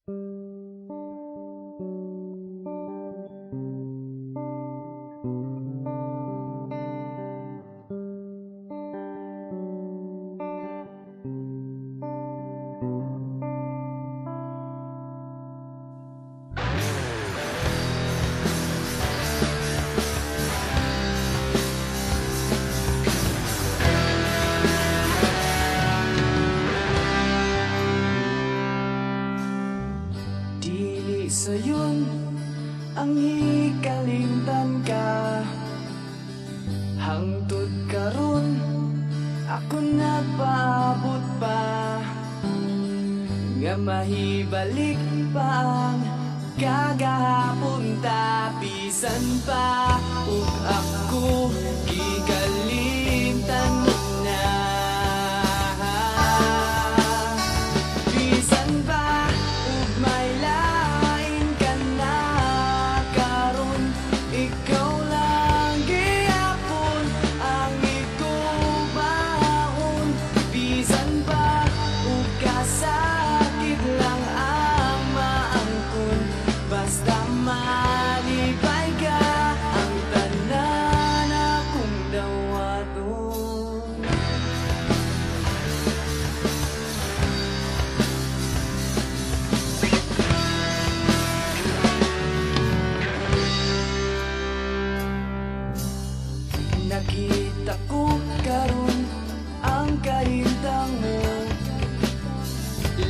Dili sayon ang ikalimtan ka, hangtod karon ako nagpaabot pa, nga mahibalik pa ang kagahapon ta. Bisan pa ug ako gikalimtan mo na, bisan pa ug may lain ka na karon, ikaw lang gihapon ang igubaon. Bisan pa ug kasakit lang ang maangkon, basta malipay ka ang tanan akong dawaton. Nakita ko karon ang kahintang mo,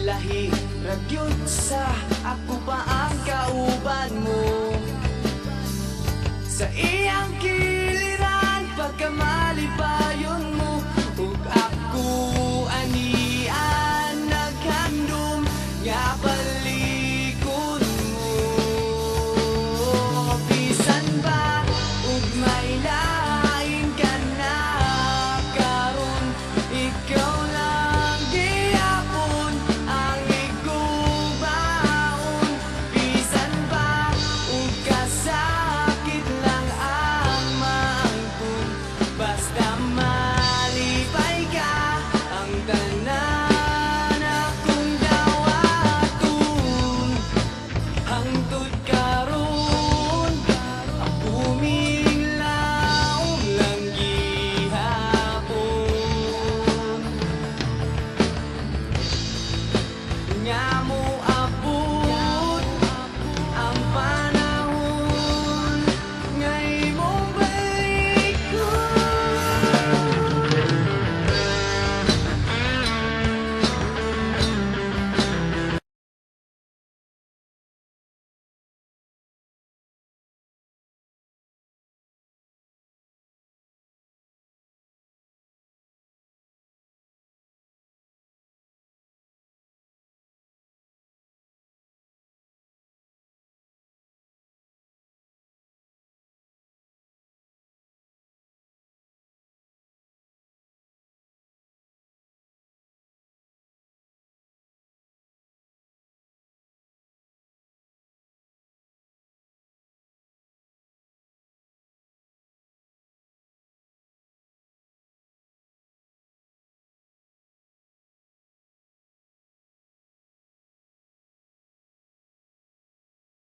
lahi ragyod sa ako pa ang kauban mo. Sa iyang kiliran pagkamalipayon mo, ug ako anian naghandom nga balikon mo. Bisan ba ug may lain ka na karon, ikaw lang gihapon ang igubaon. Bisan ba ug kasakit lang ang maangkon, basta malipay ka ang tanan akong dawaton. Hangtod karon ako minglaom lang gihapon, nga